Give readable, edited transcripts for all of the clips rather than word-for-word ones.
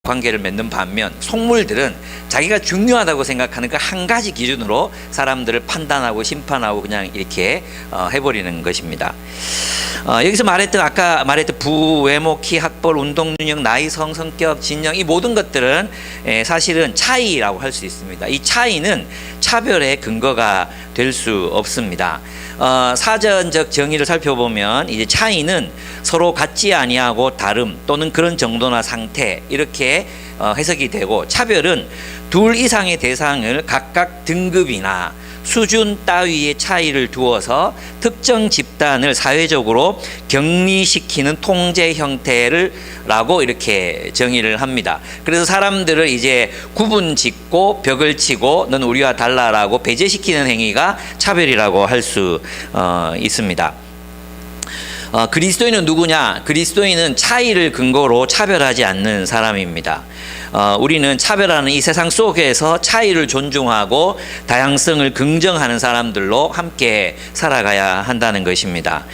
관계를 맺는 반면 속물들은 자기가 중요하다고 생각하는 그 한 가지 기준으로 사람들을 판단하고 심판하고 그냥 이렇게 해버리는 것입니다. 여기서 아까 말했던 부, 외모, 키, 학벌, 운동 능력, 나이, 성격, 진영, 이 모든 것들은 사실은 차이라고 할 수 있습니다. 이 차이는 차별의 근거가 될 수 없습니다. 사전적 정의를 살펴보면 이제 차이는 서로 같지 아니하고 다름 또는 그런 정도나 상태 이렇게 해석이 되고, 차별은 둘 이상의 대상을 각각 등급이나 수준 따위의 차이를 두어서 특정 집단을 사회적으로 격리시키는 통제 형태라고 이렇게 정의를 합니다. 그래서 사람들을 이제 구분 짓고 벽을 치고 넌 우리와 달라라고 배제시키는 행위가 차별이라고 할 수 있습니다. 그리스도인은 누구냐? 그리스도인은 차이를 근거로 차별하지 않는 사람입니다. 우리는 차별하는 이 세상 속에서 차이를 존중하고 다양성을 긍정하는 사람들로 함께 살아가야 한다는 것입니다.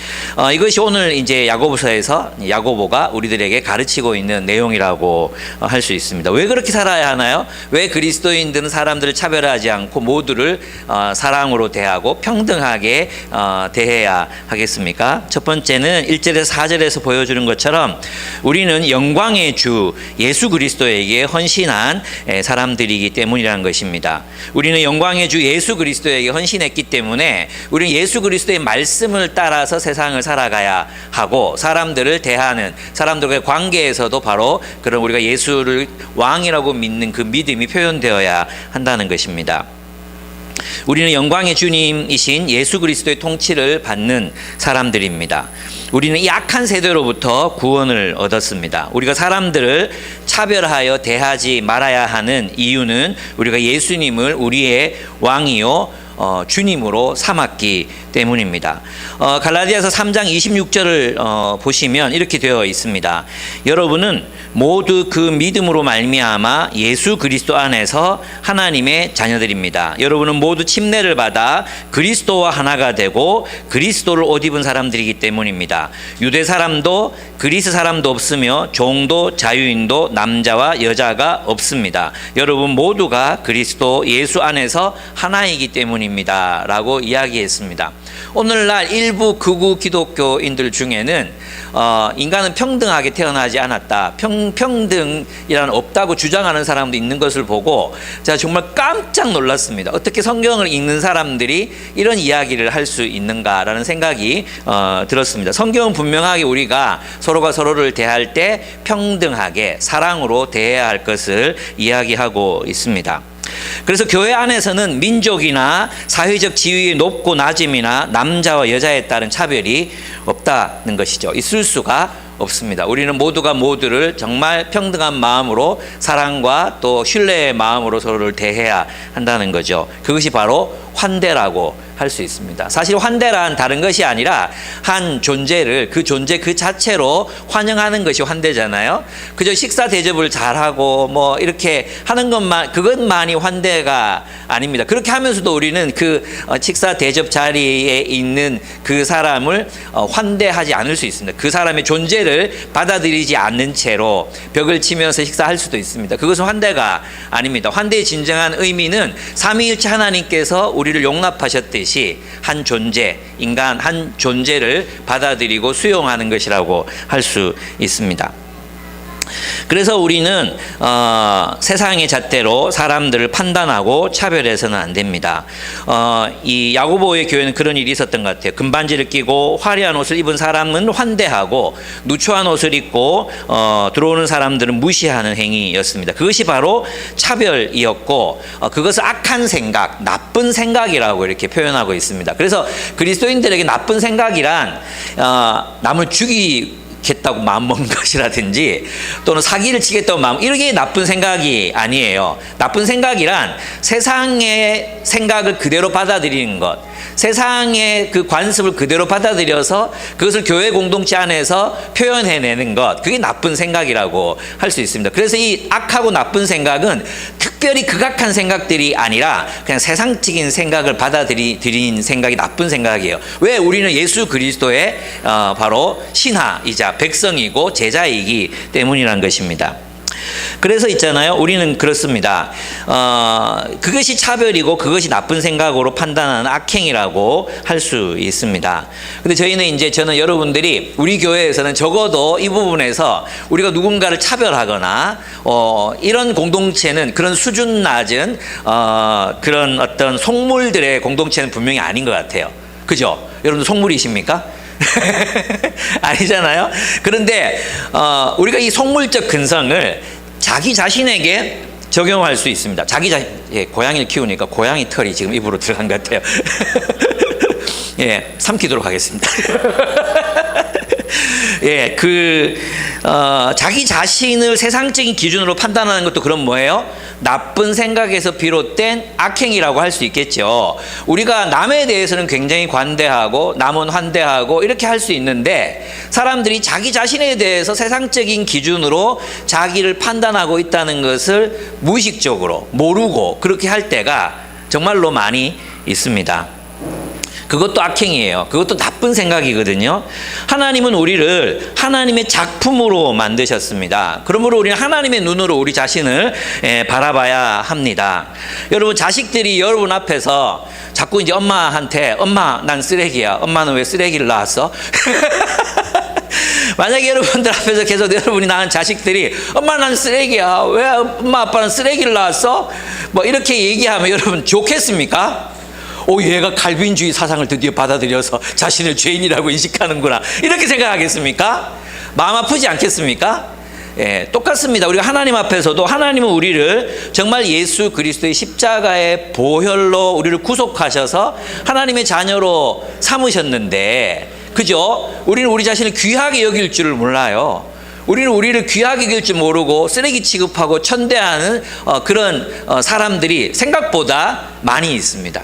이것이 오늘 이제 야고보서에서 야고보가 우리들에게 가르치고 있는 내용이라고 할 수 있습니다. 왜 그렇게 살아야 하나요? 왜 그리스도인들은 사람들을 차별하지 않고 모두를 사랑으로 대하고 평등하게 대해야 하겠습니까? 첫 번째는 1절에서 4절에서 보여주는 것처럼 우리는 영광의 주 예수 그리스도에게 헌신한 사람들이기 때문이라는 것입니다. 우리는 영광의 주 예수 그리스도에게 헌신했기 때문에 우리는 예수 그리스도의 말씀을 따라서 세상을 살아가야 하고, 사람들을 대하는 사람들과의 관계에서도 바로 그런 우리가 예수를 왕이라고 믿는 그 믿음이 표현되어야 한다는 것입니다. 우리는 영광의 주님이신 예수 그리스도의 통치를 받는 사람들입니다. 우리는 이 악한 세대로부터 구원을 얻었습니다. 우리가 사람들을 차별하여 대하지 말아야 하는 이유는 우리가 예수님을 우리의 왕이요 주님으로 삼았기 때문입니다. 갈라디아서 3장 26절을 보시면 이렇게 되어 있습니다. 여러분은 모두 그 믿음으로 말미암아 예수 그리스도 안에서 하나님의 자녀들입니다. 여러분은 모두 침례를 받아 그리스도와 하나가 되고 그리스도를 옷 입은 사람들이기 때문입니다. 유대 사람도 그리스 사람도 없으며 종도 자유인도 남자와 여자가 없습니다. 여러분 모두가 그리스도 예수 안에서 하나이기 때문입니다 라고 이야기했습니다. 오늘날 일부 극우 기독교인들 중에는 인간은 평등하게 태어나지 않았다, 평등이란 없다고 주장하는 사람도 있는 것을 보고 제가 정말 깜짝 놀랐습니다. 어떻게 성경을 읽는 사람들이 이런 이야기를 할 수 있는가라는 생각이 들었습니다. 성경은 분명하게 우리가 서로가 서로를 대할 때 평등하게 사랑으로 대해야 할 것을 이야기하고 있습니다. 그래서 교회 안에서는 민족이나 사회적 지위의 높고 낮음이나 남자와 여자에 따른 차별이 없다는 것이죠. 있을 수가 없습니다. 우리는 모두가 모두를 정말 평등한 마음으로 사랑과 또 신뢰의 마음으로 서로를 대해야 한다는 거죠. 그것이 바로 환대라고 할 수 있습니다. 사실 환대란 다른 것이 아니라 한 존재를 그 존재 그 자체로 환영하는 것이 환대잖아요. 그저 식사 대접을 잘하고 뭐 이렇게 하는 것만, 그것만이 환대가 아닙니다. 그렇게 하면서도 우리는 그 식사 대접 자리에 있는 그 사람을 환대하지 않을 수 있습니다. 그 사람의 존재를 받아들이지 않는 채로 벽을 치면서 식사할 수도 있습니다. 그것은 환대가 아닙니다. 환대의 진정한 의미는 삼위일체 하나님께서 우리를 용납하셨듯이 한 존재, 인간 한 존재를 받아들이고 수용하는 것이라고 할 수 있습니다. 그래서 우리는 세상의 잣대로 사람들을 판단하고 차별해서는 안 됩니다. 이 야고보의 교회는 그런 일이 있었던 것 같아요. 금반지를 끼고 화려한 옷을 입은 사람은 환대하고 누추한 옷을 입고 들어오는 사람들은 무시하는 행위였습니다. 그것이 바로 차별이었고 그것을 악한 생각, 나쁜 생각이라고 이렇게 표현하고 있습니다. 그래서 그리스도인들에게 나쁜 생각이란 남을 죽이겠다고 마음먹는 것이라든지 또는 사기를 치겠다고 마음, 이게 나쁜 생각이 아니에요. 나쁜 생각이란 세상의 생각을 그대로 받아들이는 것, 세상의 그 관습을 그대로 받아들여서 그것을 교회 공동체 안에서 표현해내는 것, 그게 나쁜 생각이라고 할 수 있습니다. 그래서 이 악하고 나쁜 생각은 특별히 극악한 생각들이 아니라 그냥 세상적인 생각을 받아들이는 생각이 나쁜 생각이에요. 왜? 우리는 예수 그리스도의 바로 신하이자 백성이고 제자이기 때문이라는 것입니다. 그래서 있잖아요. 우리는 그렇습니다. 그것이 차별이고 그것이 나쁜 생각으로 판단하는 악행이라고 할 수 있습니다. 근데 저는 여러분들이 우리 교회에서는 적어도 이 부분에서 우리가 누군가를 차별하거나 이런 공동체는 그런 수준 낮은 그런 어떤 속물들의 공동체는 분명히 아닌 것 같아요. 그죠? 여러분들 속물이십니까? 아니잖아요. 그런데 우리가 이 속물적 근성을 자기 자신에게 적용할 수 있습니다. 고양이를 키우니까 고양이 털이 지금 입으로 들어간 것 같아요. 예, 삼키도록 하겠습니다. 예, 자기 자신을 세상적인 기준으로 판단하는 것도 그럼 뭐예요? 나쁜 생각에서 비롯된 악행이라고 할 수 있겠죠. 우리가 남에 대해서는 굉장히 관대하고 남은 환대하고 이렇게 할 수 있는데 사람들이 자기 자신에 대해서 세상적인 기준으로 자기를 판단하고 있다는 것을 무의식적으로 모르고 그렇게 할 때가 정말로 많이 있습니다. 그것도 악행이에요. 그것도 나쁜 생각이거든요. 하나님은 우리를 하나님의 작품으로 만드셨습니다. 그러므로 우리는 하나님의 눈으로 우리 자신을 바라봐야 합니다. 여러분, 자식들이 여러분 앞에서 자꾸 이제 엄마한테 엄마 난 쓰레기야. 엄마는 왜 쓰레기를 낳았어? 만약에 여러분들 앞에서 계속 여러분이 낳은 자식들이 엄마 난 쓰레기야. 왜 엄마 아빠는 쓰레기를 낳았어? 뭐 이렇게 얘기하면 여러분 좋겠습니까? 얘가 칼빈주의 사상을 드디어 받아들여서 자신을 죄인이라고 인식하는구나. 이렇게 생각하겠습니까? 마음 아프지 않겠습니까? 예, 똑같습니다. 우리가 하나님 앞에서도 하나님은 우리를 정말 예수 그리스도의 십자가의 보혈로 우리를 구속하셔서 하나님의 자녀로 삼으셨는데, 그죠? 우리는 우리 자신을 귀하게 여길 줄을 몰라요. 우리는 우리를 귀하게 여길 줄 모르고 쓰레기 취급하고 천대하는 그런 사람들이 생각보다 많이 있습니다.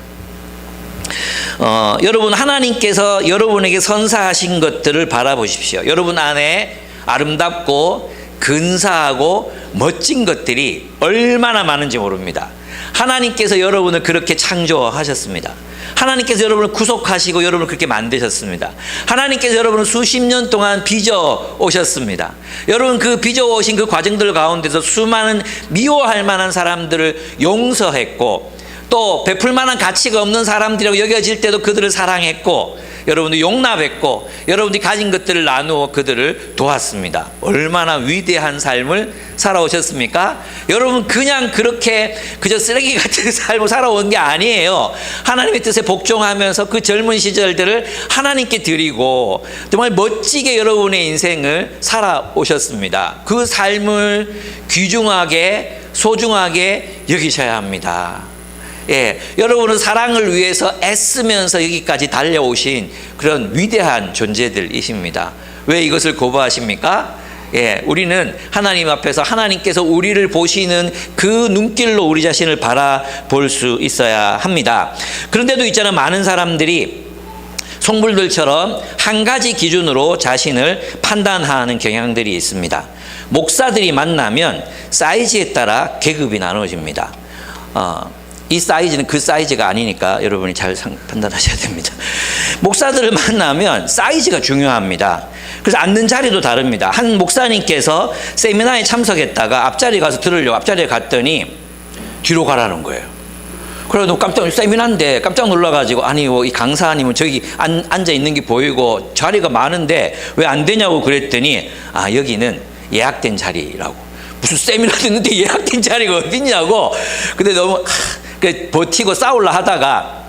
여러분, 하나님께서 여러분에게 선사하신 것들을 바라보십시오. 여러분 안에 아름답고 근사하고 멋진 것들이 얼마나 많은지 모릅니다. 하나님께서 여러분을 그렇게 창조하셨습니다. 하나님께서 여러분을 구속하시고 여러분을 그렇게 만드셨습니다. 하나님께서 여러분을 수십 년 동안 빚어 오셨습니다. 여러분, 그 빚어 오신 그 과정들 가운데서 수많은 미워할 만한 사람들을 용서했고, 또 베풀 만한 가치가 없는 사람들이라고 여겨질 때도 그들을 사랑했고, 여러분들 용납했고, 여러분들이 가진 것들을 나누어 그들을 도왔습니다. 얼마나 위대한 삶을 살아오셨습니까? 여러분, 그냥 그렇게 그저 쓰레기 같은 삶을 살아온 게 아니에요. 하나님의 뜻에 복종하면서 그 젊은 시절들을 하나님께 드리고 정말 멋지게 여러분의 인생을 살아오셨습니다. 그 삶을 귀중하게 소중하게 여기셔야 합니다. 예, 여러분은 사랑을 위해서 애쓰면서 여기까지 달려오신 그런 위대한 존재들이십니다. 왜 이것을 거부하십니까? 예, 우리는 하나님 앞에서 하나님께서 우리를 보시는 그 눈길로 우리 자신을 바라볼 수 있어야 합니다. 그런데도 있잖아, 많은 사람들이 속물들처럼 한 가지 기준으로 자신을 판단하는 경향들이 있습니다. 목사들이 만나면 사이즈에 따라 계급이 나눠집니다. 이 사이즈는 그 사이즈가 아니니까 여러분이 잘 판단하셔야 됩니다. 목사들을 만나면 사이즈가 중요합니다. 그래서 앉는 자리도 다릅니다. 한 목사님께서 세미나에 참석했다가 앞자리에 가서 들으려고 앞자리에 갔더니 뒤로 가라는 거예요. 그래서 세미나인데 깜짝 놀라가지고, 아니 이 강사님은 저기 앉아 있는 게 보이고 자리가 많은데 왜 안 되냐고 그랬더니, 여기는 예약된 자리라고. 무슨 세미나 듣는데 예약된 자리가 어딨냐고. 근데 너무 버티고 싸우려 하다가,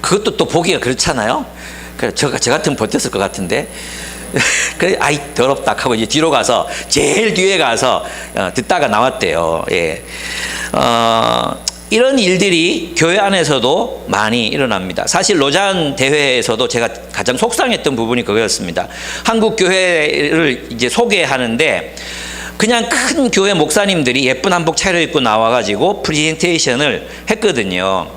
그것도 또 보기가 그렇잖아요. 그래, 저 같으면 버텼을 것 같은데. 그래, 더럽다 하고 이제 뒤로 가서 제일 뒤에 가서 듣다가 나왔대요. 예. 이런 일들이 교회 안에서도 많이 일어납니다. 사실 로잔 대회에서도 제가 가장 속상했던 부분이 그거였습니다. 한국 교회를 이제 소개하는데 그냥 큰 교회 목사님들이 예쁜 한복 차려입고 나와가지고 프레젠테이션을 했거든요.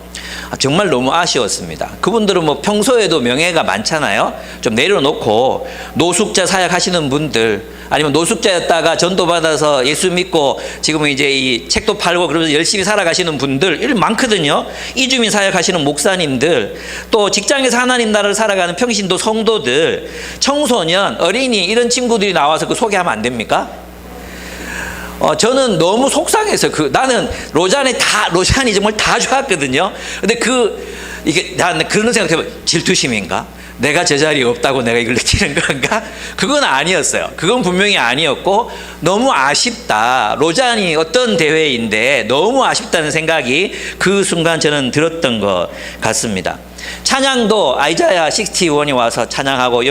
정말 너무 아쉬웠습니다. 그분들은 뭐 평소에도 명예가 많잖아요. 좀 내려놓고 노숙자 사역하시는 분들, 아니면 노숙자였다가 전도받아서 예수 믿고 지금은 이제 이 책도 팔고 그러면서 열심히 살아가시는 분들, 이런 많거든요. 이주민 사역하시는 목사님들, 또 직장에서 하나님 나라를 살아가는 평신도 성도들, 청소년, 어린이, 이런 친구들이 나와서 그 소개하면 안 됩니까? 저는 너무 속상해서 나는 로잔이 정말 다 좋았거든요. 근데 이게 나는 그런 생각해보면 질투심인가? 내가 저 자리에 없다고 내가 이걸 느끼는 건가? 그건 아니었어요. 그건 분명히 아니었고 너무 아쉽다. 로잔이 어떤 대회인데 너무 아쉽다는 생각이 그 순간 저는 들었던 것 같습니다. 찬양도 아이자야 61이 와서 찬양하고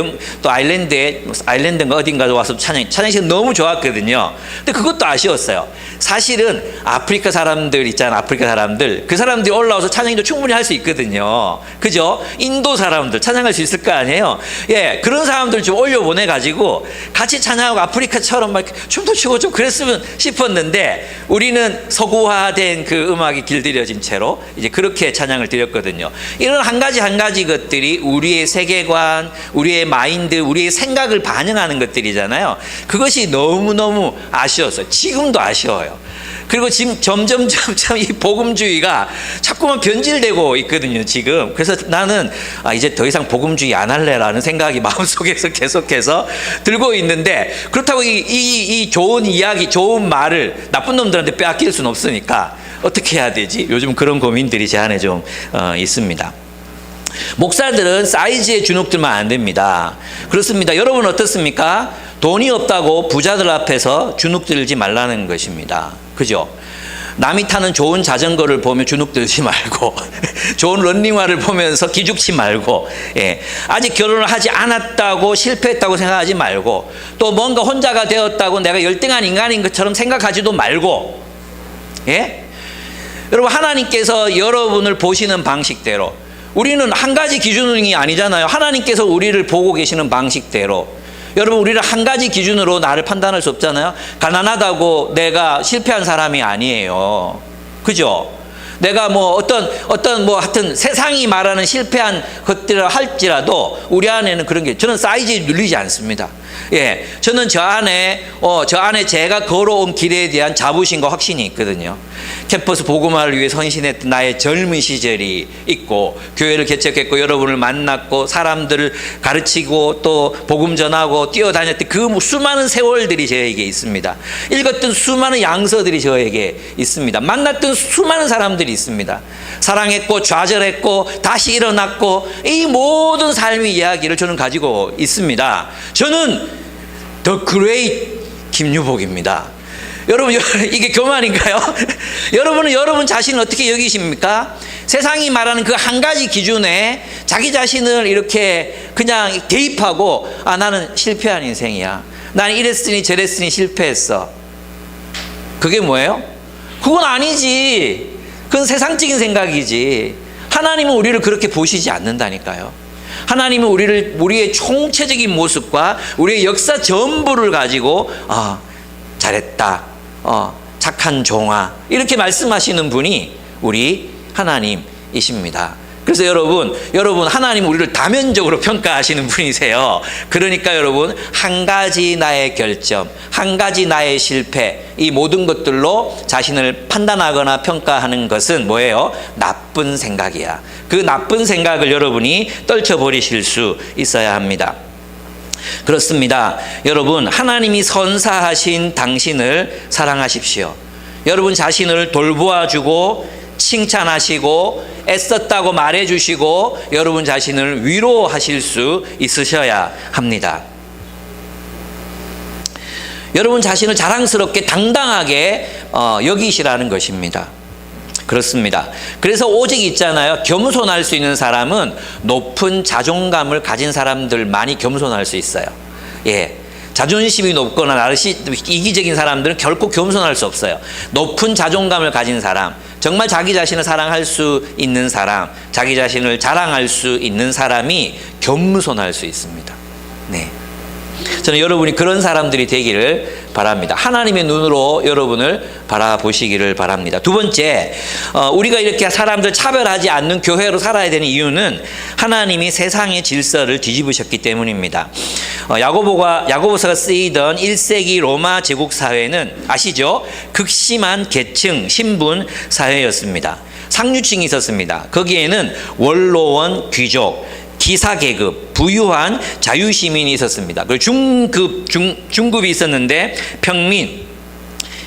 또 아일랜드인가 어딘가 와서 찬양식은 너무 좋았거든요. 근데 그것도 아쉬웠어요. 사실은 아프리카 사람들 있잖아. 아프리카 사람들. 그 사람들이 올라와서 찬양도 충분히 할 수 있거든요. 그죠? 인도 사람들 찬양할 수 있을 거 아니에요. 예, 그런 사람들 좀 올려보내가지고 같이 찬양하고 아프리카처럼 막 춤도 추고 좀 그랬으면 싶었는데 우리는 서구화된 그 음악이 길들여진 채로 이제 그렇게 찬양을 드렸거든요. 이런 한 가지 것들이 우리의 세계관, 우리의 마인드, 우리의 생각을 반영하는 것들이잖아요. 그것이 너무너무 아쉬웠어요. 지금도 아쉬워요. 그리고 지금 점점 이 복음주의가 자꾸만 변질되고 있거든요, 지금. 그래서 나는 이제 더 이상 복음주의 안 할래라는 생각이 마음속에서 계속해서 들고 있는데, 그렇다고 이 좋은 이야기, 좋은 말을 나쁜 놈들한테 빼앗길 수는 없으니까 어떻게 해야 되지? 요즘 그런 고민들이 제 안에 좀 있습니다. 목사들은 사이즈에 주눅들면 안 됩니다. 그렇습니다. 여러분 어떻습니까? 돈이 없다고 부자들 앞에서 주눅들지 말라는 것입니다. 그죠? 남이 타는 좋은 자전거를 보면 주눅들지 말고 좋은 런닝화를 보면서 기죽지 말고, 예. 아직 결혼을 하지 않았다고 실패했다고 생각하지 말고, 또 뭔가 혼자가 되었다고 내가 열등한 인간인 것처럼 생각하지도 말고, 예? 여러분, 하나님께서 여러분을 보시는 방식대로, 우리는 한 가지 기준이 아니잖아요. 하나님께서 우리를 보고 계시는 방식대로, 여러분, 우리를 한 가지 기준으로 나를 판단할 수 없잖아요. 가난하다고 내가 실패한 사람이 아니에요. 그죠? 내가 하여튼 세상이 말하는 실패한 것들을 할지라도 우리 안에는 그런 게, 저는 사이즈에 눌리지 않습니다. 예. 저는 저 안에 제가 걸어온 길에 대한 자부심과 확신이 있거든요. 캠퍼스 복음화를 위해 헌신했던 나의 젊은 시절이 있고, 교회를 개척했고, 여러분을 만났고, 사람들을 가르치고, 또 복음 전하고 뛰어다녔던 그 수많은 세월들이 저에게 있습니다. 읽었던 수많은 양서들이 저에게 있습니다. 만났던 수많은 사람들이 있습니다. 사랑했고, 좌절했고, 다시 일어났고, 이 모든 삶의 이야기를 저는 가지고 있습니다. 저는 The Great 김유복입니다. 여러분, 이게 교만인가요? 여러분은 여러분 자신을 어떻게 여기십니까? 세상이 말하는 그 한 가지 기준에 자기 자신을 이렇게 그냥 대입하고, 나는 실패한 인생이야. 나는 이랬으니 저랬으니 실패했어. 그게 뭐예요? 그건 아니지. 그건 세상적인 생각이지. 하나님은 우리를 그렇게 보시지 않는다니까요. 하나님은 우리의 총체적인 모습과 우리의 역사 전부를 가지고 잘했다, 착한 종아, 이렇게 말씀하시는 분이 우리 하나님이십니다. 그래서 여러분 하나님은 우리를 다면적으로 평가하시는 분이세요. 그러니까 여러분, 한 가지 나의 결점, 한 가지 나의 실패, 이 모든 것들로 자신을 판단하거나 평가하는 것은 뭐예요? 나쁜 생각이야. 그 나쁜 생각을 여러분이 떨쳐버리실 수 있어야 합니다. 그렇습니다. 여러분, 하나님이 선사하신 당신을 사랑하십시오. 여러분 자신을 돌보아주고 칭찬하시고 애썼다고 말해주시고 여러분 자신을 위로하실 수 있으셔야 합니다. 여러분 자신을 자랑스럽게 당당하게 여기시라는 것입니다. 그렇습니다. 그래서 오직 있잖아요, 겸손할 수 있는 사람은 높은 자존감을 가진 사람들만이 겸손할 수 있어요. 예. 자존심이 높거나 이기적인 사람들은 결코 겸손할 수 없어요. 높은 자존감을 가진 사람, 정말 자기 자신을 사랑할 수 있는 사람, 자기 자신을 자랑할 수 있는 사람이 겸손할 수 있습니다. 네. 저는 여러분이 그런 사람들이 되기를 바랍니다. 하나님의 눈으로 여러분을 바라보시기를 바랍니다. 두 번째, 우리가 이렇게 사람들 차별하지 않는 교회로 살아야 되는 이유는 하나님이 세상의 질서를 뒤집으셨기 때문입니다. 야고보서가 쓰이던 1세기 로마 제국 사회는 아시죠? 극심한 계층, 신분 사회였습니다. 상류층이 있었습니다. 거기에는 원로원, 귀족, 기사계급, 부유한 자유시민이 있었습니다. 그리고 중급이 있었는데 평민,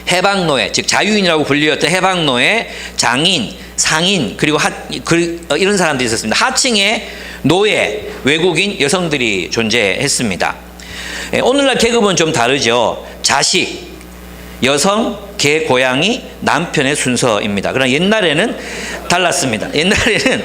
해방노예, 즉 자유인이라고 불리웠던 해방노예, 장인, 상인, 그리고 이런 사람들이 있었습니다. 하층의 노예, 외국인, 여성들이 존재했습니다. 오늘날 계급은 좀 다르죠. 자식, 여성, 개, 고양이, 남편의 순서입니다. 그러나 옛날에는 달랐습니다. 옛날에는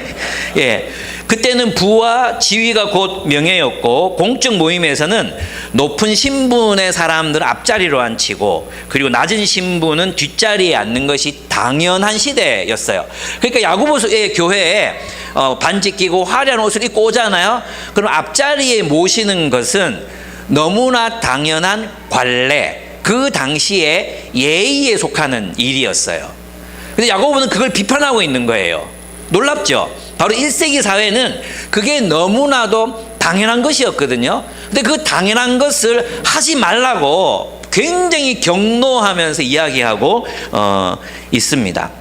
그때는 부와 지위가 곧 명예였고, 공적 모임에서는 높은 신분의 사람들은 앞자리로 앉히고, 그리고 낮은 신분은 뒷자리에 앉는 것이 당연한 시대였어요. 그러니까 야고보의 교회에 반지 끼고 화려한 옷을 입고 오잖아요. 그럼 앞자리에 모시는 것은 너무나 당연한 관례, 그 당시에 예의에 속하는 일이었어요. 근데 야고보는 그걸 비판하고 있는 거예요. 놀랍죠? 바로 1세기 사회는 그게 너무나도 당연한 것이었거든요. 근데 그 당연한 것을 하지 말라고 굉장히 경노하면서 이야기하고 있습니다.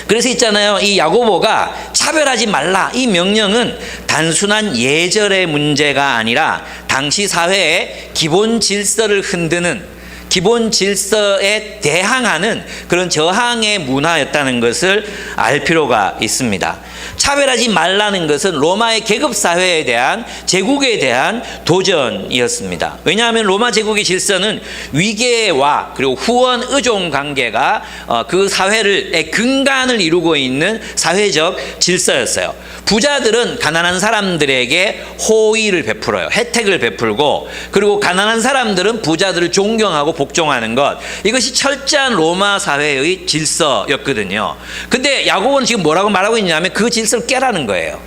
그래서 있잖아요, 이 야고보가 차별하지 말라, 이 명령은 단순한 예절의 문제가 아니라 당시 사회의 기본 질서를 흔드는, 기본 질서에 대항하는 그런 저항의 문화였다는 것을 알 필요가 있습니다. 차별하지 말라는 것은 로마의 계급 사회에 대한, 제국에 대한 도전이었습니다. 왜냐하면 로마 제국의 질서는 위계와 그리고 후원 의존 관계가 그 사회의 근간을 이루고 있는 사회적 질서였어요. 부자들은 가난한 사람들에게 호의를 베풀어요. 혜택을 베풀고, 그리고 가난한 사람들은 부자들을 존경하고 복종하는 것, 이것이 철저한 로마 사회의 질서였거든요. 근데 야고보는 지금 뭐라고 말하고 있냐면 그 질서를 깨라는 거예요.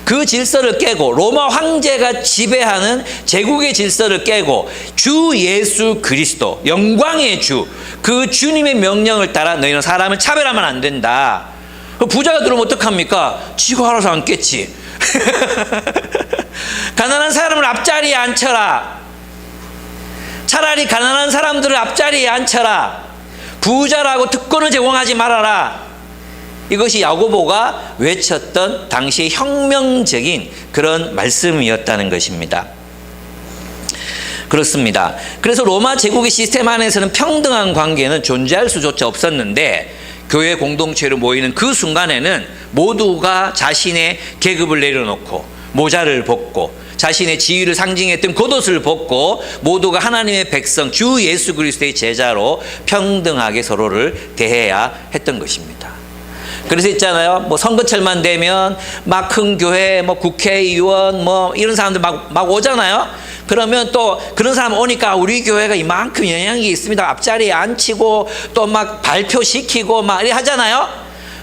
그 질서를 깨고, 로마 황제가 지배하는 제국의 질서를 깨고, 주 예수 그리스도, 영광의 주, 그 주님의 명령을 따라 너희는 사람을 차별하면 안 된다. 부자가 들어오면 어떡합니까? 지가 알아서 앉겠지. 가난한 사람을 앞자리에 앉혀라. 차라리 가난한 사람들을 앞자리에 앉혀라. 부자라고 특권을 제공하지 말아라. 이것이 야고보가 외쳤던 당시의 혁명적인 그런 말씀이었다는 것입니다. 그렇습니다. 그래서 로마 제국의 시스템 안에서는 평등한 관계는 존재할 수조차 없었는데, 교회 공동체로 모이는 그 순간에는 모두가 자신의 계급을 내려놓고 모자를 벗고 자신의 지위를 상징했던 겉옷을 벗고 모두가 하나님의 백성, 주 예수 그리스도의 제자로 평등하게 서로를 대해야 했던 것입니다. 그래서 있잖아요, 뭐 선거철만 되면 막 큰 교회, 뭐 국회의원, 뭐 이런 사람들 막 오잖아요. 그러면 또 그런 사람 오니까 우리 교회가 이만큼 영향이 있습니다. 앞자리에 앉히고 또 막 발표시키고 막 이렇게 하잖아요.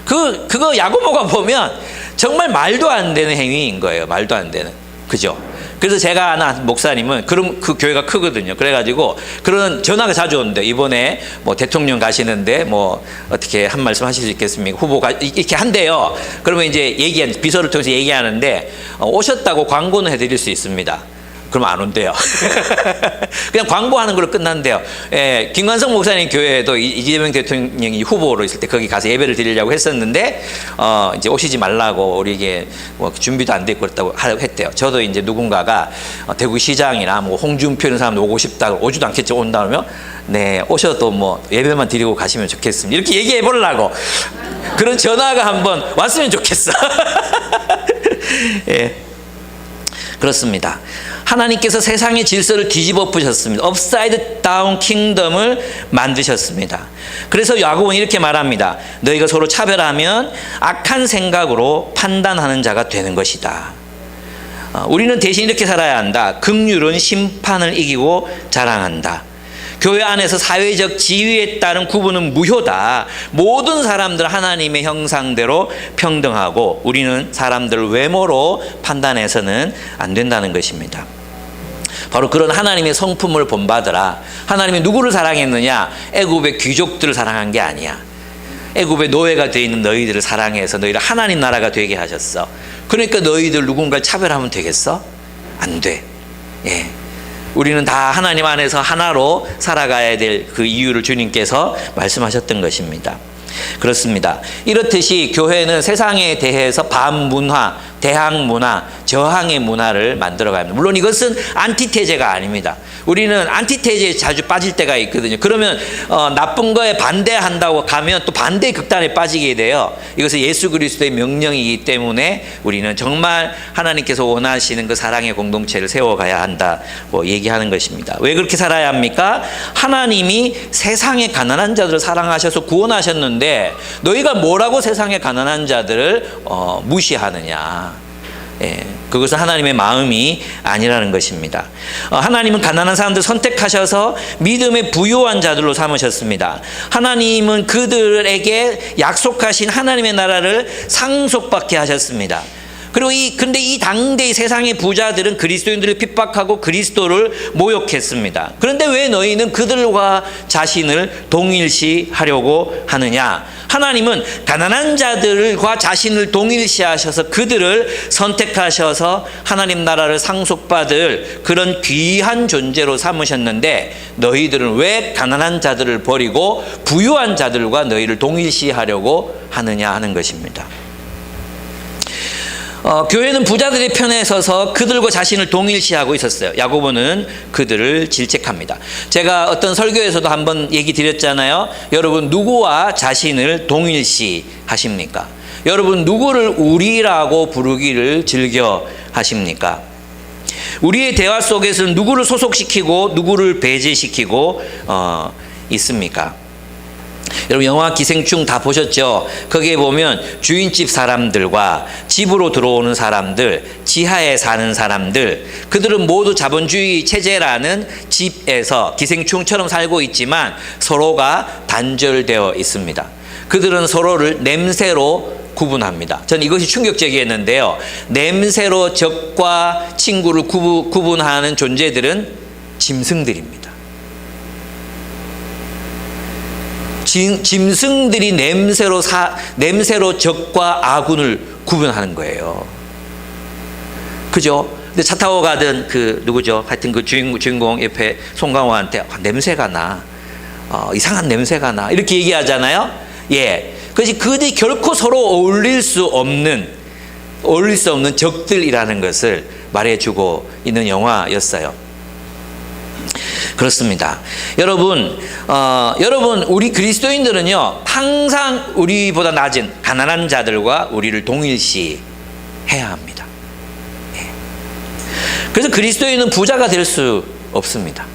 그거 야고보가 보면 정말 말도 안 되는 행위인 거예요. 말도 안 되는. 그죠? 그래서 제가 아는 목사님은 그 교회가 크거든요. 그래가지고 그런 전화가 자주 오는데, 이번에 뭐 대통령 가시는데 뭐 어떻게 한 말씀 하실 수 있겠습니까? 후보가 이렇게 한대요. 그러면 이제 비서를 통해서 얘기하는데, 오셨다고 광고는 해드릴 수 있습니다. 그러면 안 온대요. 그냥 광고하는 걸로 끝난대요. 김관성 목사님 교회에도 이재명 대통령이 후보로 있을 때 거기 가서 예배를 드리려고 했었는데, 이제 오시지 말라고, 우리에게 뭐 준비도 안 됐고 그랬다고 했대요. 저도 이제 누군가가 대구시장이나 뭐 홍준표 이런 사람 오고 싶다고, 오지도 않겠죠. 온다 그러면, 네, 오셔도 뭐 예배만 드리고 가시면 좋겠습니다. 이렇게 얘기해 보려고. 그런 전화가 한번 왔으면 좋겠어. 예. 그렇습니다. 하나님께서 세상의 질서를 뒤집어 엎으셨습니다. 업사이드 다운 킹덤을 만드셨습니다. 그래서 야고보는 이렇게 말합니다. 너희가 서로 차별하면 악한 생각으로 판단하는 자가 되는 것이다. 우리는 대신 이렇게 살아야 한다. 긍휼은 심판을 이기고 자랑한다. 교회 안에서 사회적 지위에 따른 구분은 무효다. 모든 사람들 하나님의 형상대로 평등하고, 우리는 사람들을 외모로 판단해서는 안 된다는 것입니다. 바로 그런 하나님의 성품을 본받으라. 하나님이 누구를 사랑했느냐? 애굽의 귀족들을 사랑한 게 아니야. 애굽의 노예가 되어 있는 너희들을 사랑해서 너희를 하나님 나라가 되게 하셨어. 그러니까 너희들 누군가를 차별하면 되겠어? 안 돼. 예. 우리는 다 하나님 안에서 하나로 살아가야 될 그 이유를 주님께서 말씀하셨던 것입니다. 그렇습니다. 이렇듯이 교회는 세상에 대해서 반문화, 대항 문화, 저항의 문화를 만들어가야 합니다. 물론 이것은 안티테제가 아닙니다. 우리는 안티테제에 자주 빠질 때가 있거든요. 그러면 나쁜 거에 반대한다고 가면 또 반대 극단에 빠지게 돼요. 이것은 예수 그리스도의 명령이기 때문에 우리는 정말 하나님께서 원하시는 그 사랑의 공동체를 세워가야 한다고 얘기하는 것입니다. 왜 그렇게 살아야 합니까? 하나님이 세상의 가난한 자들을 사랑하셔서 구원하셨는데 너희가 뭐라고 세상의 가난한 자들을 무시하느냐. 예, 그것은 하나님의 마음이 아니라는 것입니다. 하나님은 가난한 사람들 선택하셔서 믿음의 부유한 자들로 삼으셨습니다. 하나님은 그들에게 약속하신 하나님의 나라를 상속받게 하셨습니다. 그리고 근데 이 당대의 세상의 부자들은 그리스도인들을 핍박하고 그리스도를 모욕했습니다. 그런데 왜 너희는 그들과 자신을 동일시하려고 하느냐? 하나님은 가난한 자들과 자신을 동일시하셔서 그들을 선택하셔서 하나님 나라를 상속받을 그런 귀한 존재로 삼으셨는데 너희들은 왜 가난한 자들을 버리고 부유한 자들과 너희를 동일시하려고 하느냐 하는 것입니다. 교회는 부자들의 편에 서서 그들과 자신을 동일시하고 있었어요. 야고보는 그들을 질책합니다. 제가 어떤 설교에서도 한번 얘기 드렸잖아요. 여러분 누구와 자신을 동일시 하십니까? 여러분 누구를 우리라고 부르기를 즐겨 하십니까? 우리의 대화 속에서는 누구를 소속시키고 누구를 배제시키고 있습니까? 여러분 영화 기생충 다 보셨죠? 거기에 보면 주인집 사람들과 집으로 들어오는 사람들, 지하에 사는 사람들, 그들은 모두 자본주의 체제라는 집에서 기생충처럼 살고 있지만 서로가 단절되어 있습니다. 그들은 서로를 냄새로 구분합니다. 저는 이것이 충격적이었는데요. 냄새로 적과 친구를 구분하는 존재들은 짐승들입니다. 짐승들이 냄새로 적과 아군을 구분하는 거예요. 그죠? 근데 차 타고 가던 그 누구죠? 하여튼 그 주인공 옆에 송강호한테 냄새가 나. 이상한 냄새가 나. 이렇게 얘기하잖아요. 예. 그것이 그들이 결코 서로 어울릴 수 없는 적들이라는 것을 말해주고 있는 영화였어요. 그렇습니다. 여러분, 우리 그리스도인들은요, 항상 우리보다 낮은 가난한 자들과 우리를 동일시 해야 합니다. 예. 그래서 그리스도인은 부자가 될 수 없습니다.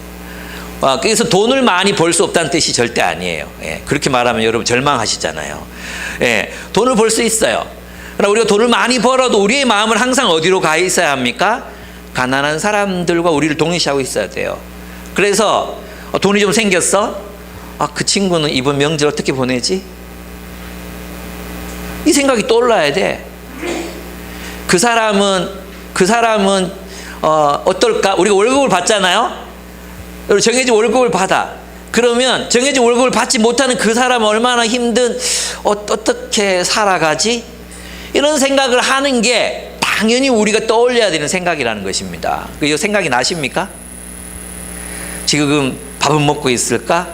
그래서 돈을 많이 벌 수 없다는 뜻이 절대 아니에요. 예. 그렇게 말하면 여러분 절망하시잖아요. 예. 돈을 벌 수 있어요. 그러나 우리가 돈을 많이 벌어도 우리의 마음은 항상 어디로 가 있어야 합니까? 가난한 사람들과 우리를 동일시하고 있어야 돼요. 그래서 돈이 좀 생겼어? 그 친구는 이번 명절 어떻게 보내지? 이 생각이 떠올라야 돼. 그 사람은 어떨까? 우리가 월급을 받잖아요. 정해진 월급을 받아. 그러면 정해진 월급을 받지 못하는 그 사람은 얼마나 힘든 어떻게 살아가지? 이런 생각을 하는 게 당연히 우리가 떠올려야 되는 생각이라는 것입니다. 이 생각이 나십니까? 지금 밥은 먹고 있을까?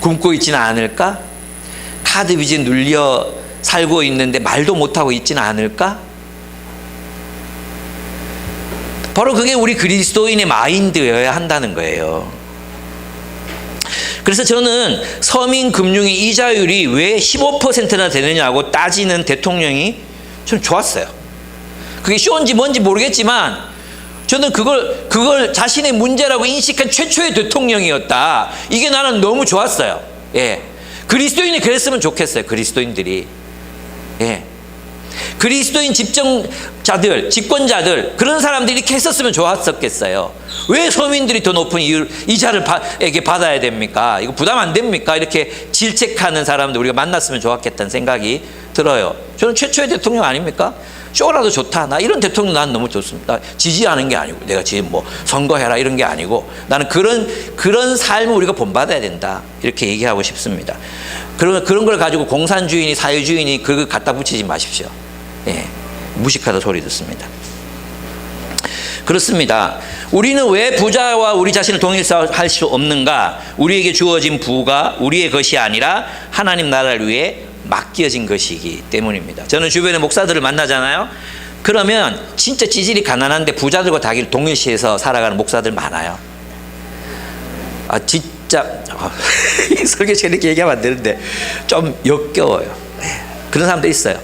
굶고 있지는 않을까? 카드 빚에 눌려 살고 있는데 말도 못하고 있지는 않을까? 바로 그게 우리 그리스도인의 마인드여야 한다는 거예요. 그래서 저는 서민금융의 이자율이 왜 15%나 되느냐고 따지는 대통령이 좀 좋았어요. 그게 쇼인지 뭔지 모르겠지만 저는 그걸 자신의 문제라고 인식한 최초의 대통령이었다. 이게 나는 너무 좋았어요. 예. 그리스도인이 그랬으면 좋겠어요. 그리스도인들이. 예. 그리스도인 집권자들, 그런 사람들이 이렇게 했었으면 좋았었겠어요. 왜 서민들이 더 높은 이자를 받아야 됩니까? 이거 부담 안 됩니까? 이렇게 질책하는 사람들 우리가 만났으면 좋았겠다는 생각이 들어요. 저는 최초의 대통령 아닙니까? 쇼라도 좋다. 나 이런 대통령 난 너무 좋습니다. 지지하는 게 아니고 내가 지금 뭐 선거해라 이런 게 아니고 나는 그런 삶을 우리가 본받아야 된다. 이렇게 얘기하고 싶습니다. 그런 걸 가지고 공산주의니 사회주의니 그걸 갖다 붙이지 마십시오. 예, 무식하다 소리 듣습니다. 그렇습니다. 우리는 왜 부자와 우리 자신을 동일시할 수 없는가? 우리에게 주어진 부가 우리의 것이 아니라 하나님 나라를 위해 맡겨진 것이기 때문입니다. 저는 주변에 목사들을 만나잖아요. 그러면 진짜 지질이 가난한데 부자들과 자기를 동일시해서 살아가는 목사들 많아요. 아 진짜 설교처럼 이렇게 얘기하면 안 되는데 좀 역겨워요. 그런 사람도 있어요.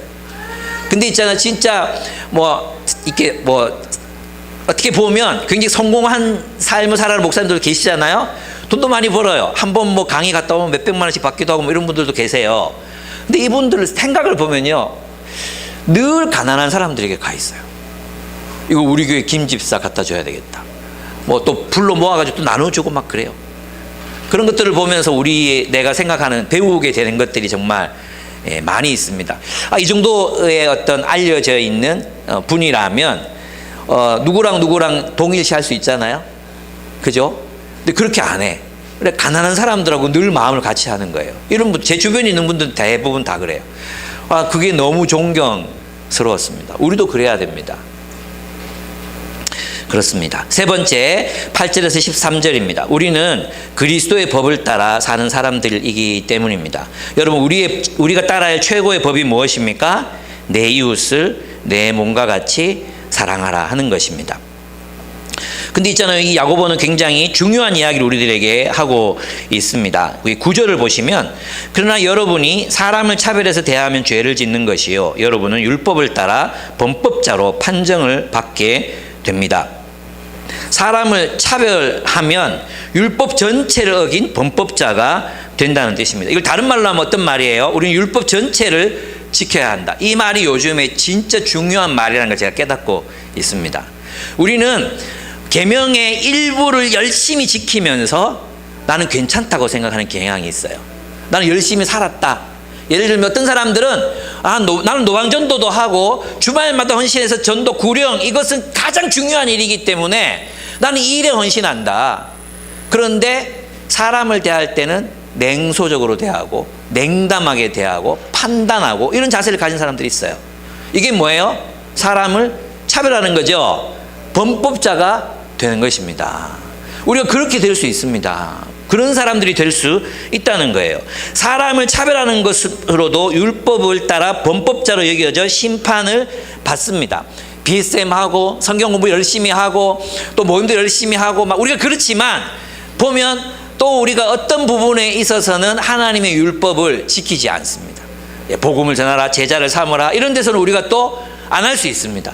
근데 있잖아, 진짜 뭐 이렇게 뭐 어떻게 보면 굉장히 성공한 삶을 살아가는 목사님들 계시잖아요. 돈도 많이 벌어요. 한 번 뭐 강의 갔다 오면 몇백만 원씩 받기도 하고 뭐 이런 분들도 계세요. 근데 이분들 생각을 보면요, 늘 가난한 사람들에게 가 있어요. 이거 우리 교회 김 집사 갖다 줘야 되겠다. 뭐 또 불러 모아가지고 또 나눠주고 막 그래요. 그런 것들을 보면서 내가 생각하는 배우게 되는 것들이 정말 많이 있습니다. 이 정도의 어떤 알려져 있는 분이라면 누구랑 동일시할 수 있잖아요. 그죠? 근데 그렇게 안 해. 그래, 가난한 사람들하고 늘 마음을 같이 하는 거예요. 이런 분, 제 주변에 있는 분들은 대부분 다 그래요. 그게 너무 존경스러웠습니다. 우리도 그래야 됩니다. 그렇습니다. 세 번째, 8절에서 13절입니다. 우리는 그리스도의 법을 따라 사는 사람들이기 때문입니다. 여러분, 우리가 따라야 할 최고의 법이 무엇입니까? 내 이웃을 내 몸과 같이 사랑하라 하는 것입니다. 근데 있잖아요, 이 야고보는 굉장히 중요한 이야기를 우리들에게 하고 있습니다. 9절을 보시면, 그러나 여러분이 사람을 차별해서 대하면 죄를 짓는 것이요, 여러분은 율법을 따라 범법자로 판정을 받게 됩니다. 사람을 차별하면 율법 전체를 어긴 범법자가 된다는 뜻입니다. 이걸 다른 말로 하면 어떤 말이에요? 우리는 율법 전체를 지켜야 한다. 이 말이 요즘에 진짜 중요한 말이라는 걸 제가 깨닫고 있습니다. 우리는 계명의 일부를 열심히 지키면서 나는 괜찮다고 생각하는 경향이 있어요. 나는 열심히 살았다. 예를 들면 어떤 사람들은 나는 노방전도도 하고 주말마다 헌신해서 전도 구령, 이것은 가장 중요한 일이기 때문에 나는 이 일에 헌신한다. 그런데 사람을 대할 때는 냉소적으로 대하고 냉담하게 대하고 판단하고 이런 자세를 가진 사람들이 있어요. 이게 뭐예요? 사람을 차별하는 거죠. 범법자가 되는 것입니다. 우리가 그렇게 될 수 있습니다. 그런 사람들이 될 수 있다는 거예요. 사람을 차별하는 것으로도 율법을 따라 범법자로 여겨져 심판을 받습니다. BSM하고 성경 공부 열심히 하고 또 모임도 열심히 하고 막 우리가 그렇지만 보면 또 우리가 어떤 부분에 있어서는 하나님의 율법을 지키지 않습니다. 복음을 전하라, 제자를 삼으라, 이런 데서는 우리가 또 안 할 수 있습니다.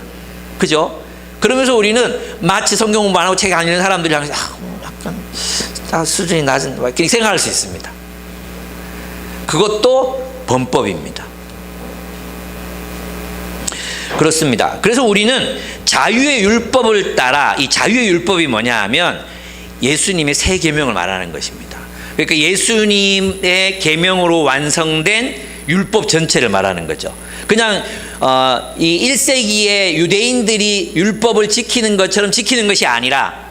그죠? 그러면서 우리는 마치 성경 공부 안 하고 책 안 읽는 사람들이 항상 약간 수준이 낮은 이렇게 생각할 수 있습니다. 그것도 범법입니다. 그렇습니다. 그래서 우리는 자유의 율법을 따라, 이 자유의 율법이 뭐냐 하면 예수님의 새 계명을 말하는 것입니다. 그러니까 예수님의 계명으로 완성된 율법 전체를 말하는 거죠. 그냥 이 1세기의 유대인들이 율법을 지키는 것처럼 지키는 것이 아니라,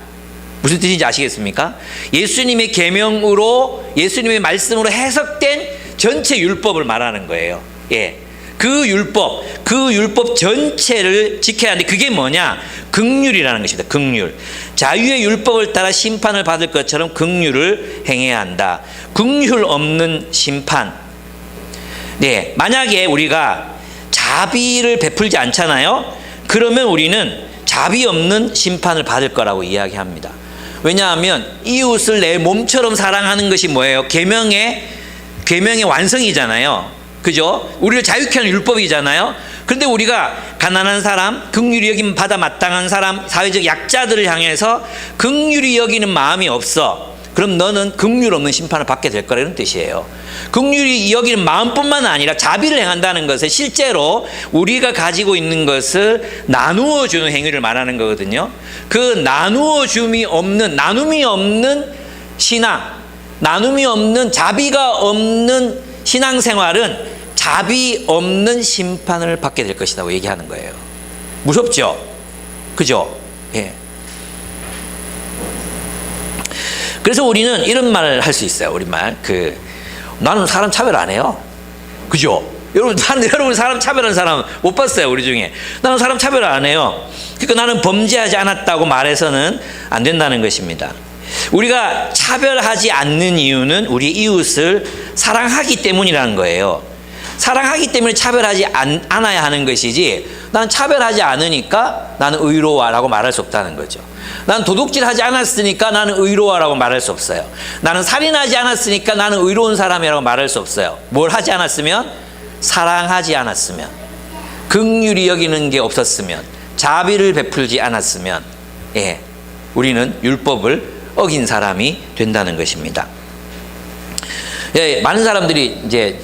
무슨 뜻인지 아시겠습니까? 예수님의 계명으로, 예수님의 말씀으로 해석된 전체 율법을 말하는 거예요. 예. 그 율법 전체를 지켜야 하는데 그게 뭐냐? 긍휼이라는 것입니다. 긍휼. 자유의 율법을 따라 심판을 받을 것처럼 긍휼을 행해야 한다. 긍휼 없는 심판. 네, 만약에 우리가 자비를 베풀지 않잖아요. 그러면 우리는 자비 없는 심판을 받을 거라고 이야기합니다. 왜냐하면 이웃을 내 몸처럼 사랑하는 것이 뭐예요? 계명의 완성이잖아요. 그죠? 우리를 자유케 하는 율법이잖아요. 그런데 우리가 가난한 사람, 긍휼히 여김 받아 마땅한 사람, 사회적 약자들을 향해서 긍휼히 여기는 마음이 없어. 그럼 너는 긍휼 없는 심판을 받게 될 거라는 뜻이에요. 긍휼히 여기는 마음뿐만 아니라 자비를 행한다는 것은 실제로 우리가 가지고 있는 것을 나누어 주는 행위를 말하는 거거든요. 그 나누음이 없는 신앙, 나눔이 없는, 자비가 없는 신앙생활은 자비 없는 심판을 받게 될 것이라고 얘기하는 거예요. 무섭죠? 그죠? 예. 그래서 우리는 이런 말을 할 수 있어요. 우리말. 나는 사람 차별 안 해요. 그죠? 여러분 사람 차별하는 사람 못 봤어요, 우리 중에. 나는 사람 차별 안 해요. 그러니까 나는 범죄하지 않았다고 말해서는 안 된다는 것입니다. 우리가 차별하지 않는 이유는 우리 이웃을 사랑하기 때문이라는 거예요. 사랑하기 때문에 차별하지 않아야 하는 것이지, 나는 차별하지 않으니까 나는 의로와라고 말할 수 없다는 거죠. 나는 도둑질하지 않았으니까 나는 의로와라고 말할 수 없어요. 나는 살인하지 않았으니까 나는 의로운 사람이라고 말할 수 없어요. 뭘 하지 않았으면? 사랑하지 않았으면, 긍휼히 여기는 게 없었으면, 자비를 베풀지 않았으면, 예, 우리는 율법을 어긴 사람이 된다는 것입니다. 예, 많은 사람들이 이제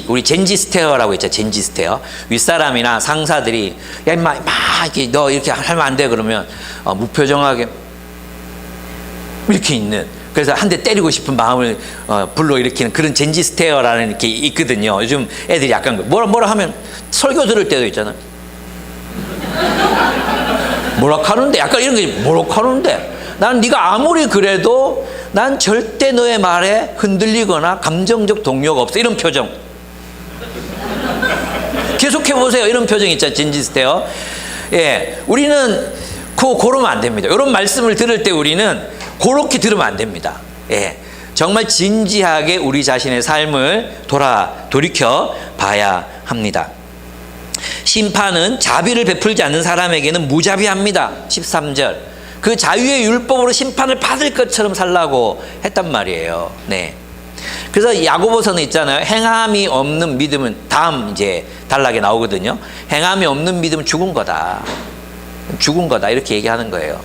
우리 젠지 스테어라고 있죠. 젠지 스테어. 윗사람이나 상사들이, 야, 임마, 이렇게 너 이렇게 하면 안 돼. 그러면, 무표정하게 이렇게 있는, 그래서 한 대 때리고 싶은 마음을, 불러일으키는 그런 젠지 스테어라는 게 있거든요. 요즘 애들이 약간 뭐라 하면 설교 들을 때도 있잖아요. 뭐라 하는데? 약간 이런 게 뭐라 하는데? 난 네가 아무리 그래도 난 절대 너의 말에 흔들리거나 감정적 동요가 없어. 이런 표정. 계속해 보세요. 이런 표정 있잖아요. 진지스테요. 예, 우리는 그러면 안 됩니다. 이런 말씀을 들을 때 우리는 그렇게 들으면 안 됩니다. 예, 정말 진지하게 우리 자신의 삶을 돌이켜 봐야 합니다. 심판은 자비를 베풀지 않는 사람에게는 무자비합니다. 13절. 그 자유의 율법으로 심판을 받을 것처럼 살라고 했단 말이에요. 네. 그래서 야고보서는 있잖아요. 행함이 없는 믿음은, 다음 이제 단락에 나오거든요. 행함이 없는 믿음은 죽은 거다. 죽은 거다. 이렇게 얘기하는 거예요.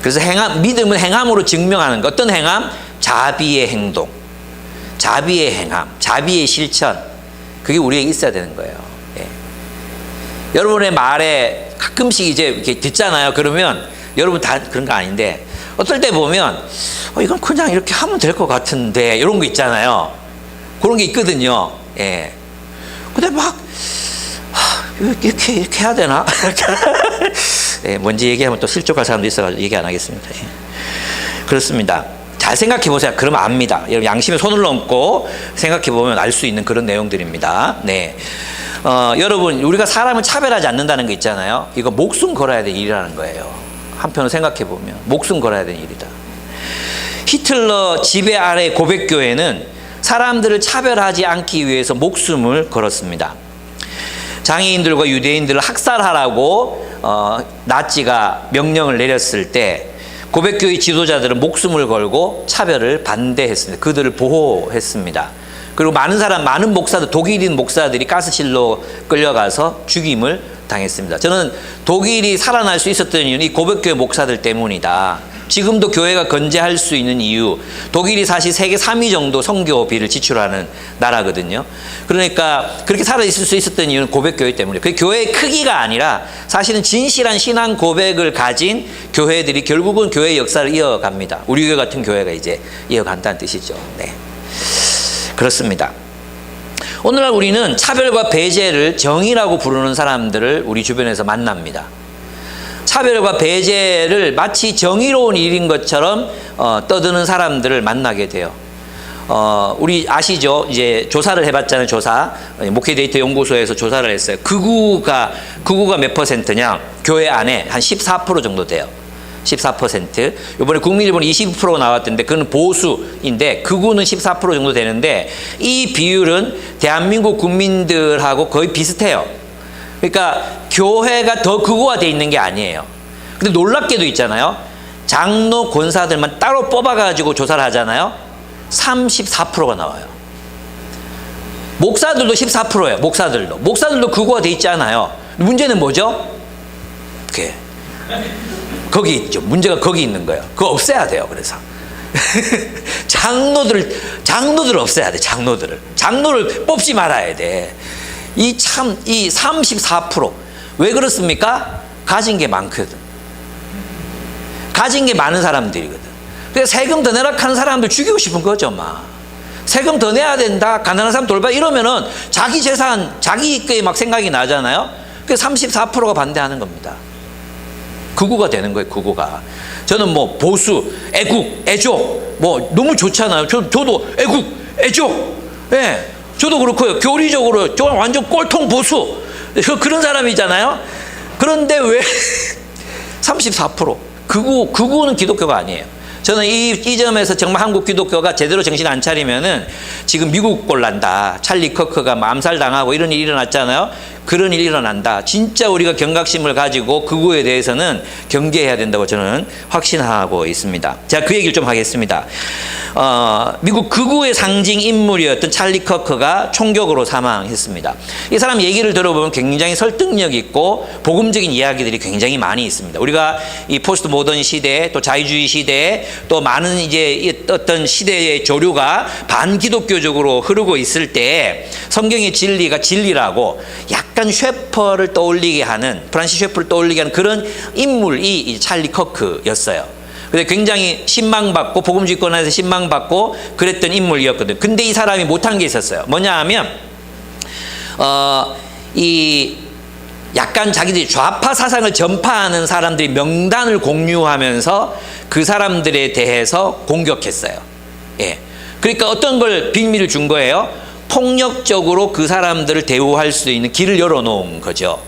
그래서 믿음은 행함으로 증명하는 것. 어떤 행함? 자비의 행동, 자비의 행함, 자비의 실천. 그게 우리에게 있어야 되는 거예요. 예. 여러분의 말에 가끔씩 이제 이렇게 듣잖아요. 그러면 여러분 다 그런 거 아닌데, 어떨 때 보면 이건 그냥 이렇게 하면 될 것 같은데, 이런 거 있잖아요. 그런 게 있거든요. 예. 근데 막 이렇게 해야 되나? 예, 뭔지 얘기하면 또 실족할 사람도 있어가지고 얘기 안 하겠습니다. 예. 그렇습니다. 잘 생각해 보세요. 그러면 압니다. 여러분 양심에 손을 얹고 생각해 보면 알 수 있는 그런 내용들입니다. 네. 여러분, 우리가 사람을 차별하지 않는다는 거 있잖아요. 이거 목숨 걸어야 될 일이라는 거예요. 한편으로 생각해 보면 목숨 걸어야 되는 일이다. 히틀러 지배 아래 고백교회는 사람들을 차별하지 않기 위해서 목숨을 걸었습니다. 장애인들과 유대인들을 학살하라고 나치가 명령을 내렸을 때 고백교회 지도자들은 목숨을 걸고 차별을 반대했습니다. 그들을 보호했습니다. 그리고 많은 목사들, 독일인 목사들이 가스실로 끌려가서 죽임을 당했습니다. 저는 독일이 살아날 수 있었던 이유는 이 고백교회 목사들 때문이다. 지금도 교회가 건재할 수 있는 이유, 독일이 사실 세계 3위 정도 선교비를 지출하는 나라거든요. 그러니까 그렇게 살아있을 수 있었던 이유는 고백교회 때문이에요. 그 교회의 크기가 아니라 사실은 진실한 신앙 고백을 가진 교회들이 결국은 교회의 역사를 이어갑니다. 우리 교회 같은 교회가 이제 이어간다는 뜻이죠. 네. 그렇습니다. 오늘날 우리는 차별과 배제를 정의라고 부르는 사람들을 우리 주변에서 만납니다. 차별과 배제를 마치 정의로운 일인 것처럼 떠드는 사람들을 만나게 돼요. 우리 아시죠? 이제 조사를 해봤잖아요. 목회 데이터 연구소에서 조사를 했어요. 극우가 몇 퍼센트냐? 교회 안에 한 14% 정도 돼요. 14%. 이번에 국민일보는 20% 나왔던데 그건 보수인데 극우는 14% 정도 되는데 이 비율은 대한민국 국민들하고 거의 비슷해요. 그러니까 교회가 더 극우화되어 있는 게 아니에요. 근데 놀랍게도 있잖아요. 장로 권사들만 따로 뽑아가지고 조사를 하잖아요. 34%가 나와요. 목사들도 14%예요. 목사들도 극우화되어 있지 않아요. 문제는 뭐죠? 거기 있죠. 문제가 거기 있는 거예요. 그거 없애야 돼요. 그래서 장로들을 없애야 돼. 장로를 뽑지 말아야 돼. 이 34% 왜 그렇습니까? 가진 게 많거든. 가진 게 많은 사람들이거든. 그래서 세금 더 내라 하는 사람들 죽이고 싶은 거죠, 막. 세금 더 내야 된다. 가난한 사람 돌봐 이러면은 자기 재산, 자기 거에 막 생각이 나잖아요. 그래서 34%가 반대하는 겁니다. 극우가 되는 거예요, 극우가. 저는 뭐 보수, 애국, 애족, 뭐 너무 좋잖아요. 저도 애국, 애족. 예. 저도 그렇고요. 교리적으로 저 완전 꼴통 보수. 그런 사람이잖아요. 그런데 왜 34%? 극우는 기독교가 아니에요. 저는 이 점에서 정말 한국 기독교가 제대로 정신 안 차리면은 지금 미국 꼴 난다. 찰리 커크가 암살당하고 이런 일이 일어났잖아요. 그런 일이 일어난다. 진짜 우리가 경각심을 가지고 극우에 대해서는 경계해야 된다고 저는 확신하고 있습니다. 제가 그 얘기를 좀 하겠습니다. 미국 극우의 상징 인물이었던 찰리 커크가 총격으로 사망했습니다. 이 사람 얘기를 들어보면 굉장히 설득력 있고 복음적인 이야기들이 굉장히 많이 있습니다. 우리가 이 포스트 모던 시대, 또 자유주의 시대에 또 많은 이제 어떤 시대의 조류가 반기독교적으로 흐르고 있을 때 성경의 진리가 진리라고 약간 셰퍼를 떠올리게 하는, 프란시스 셰퍼를 떠올리게 하는 그런 인물이 이 찰리 커크였어요. 근데 굉장히 신망받고 복음주의권에서 신망받고 그랬던 인물이었거든요. 근데 이 사람이 못한 게 있었어요. 뭐냐 하면 이 약간 자기들이 좌파 사상을 전파하는 사람들이 명단을 공유하면서 그 사람들에 대해서 공격했어요. 예. 그러니까 어떤 걸 빌미를 준 거예요? 폭력적으로 그 사람들을 대우할 수 있는 길을 열어놓은 거죠.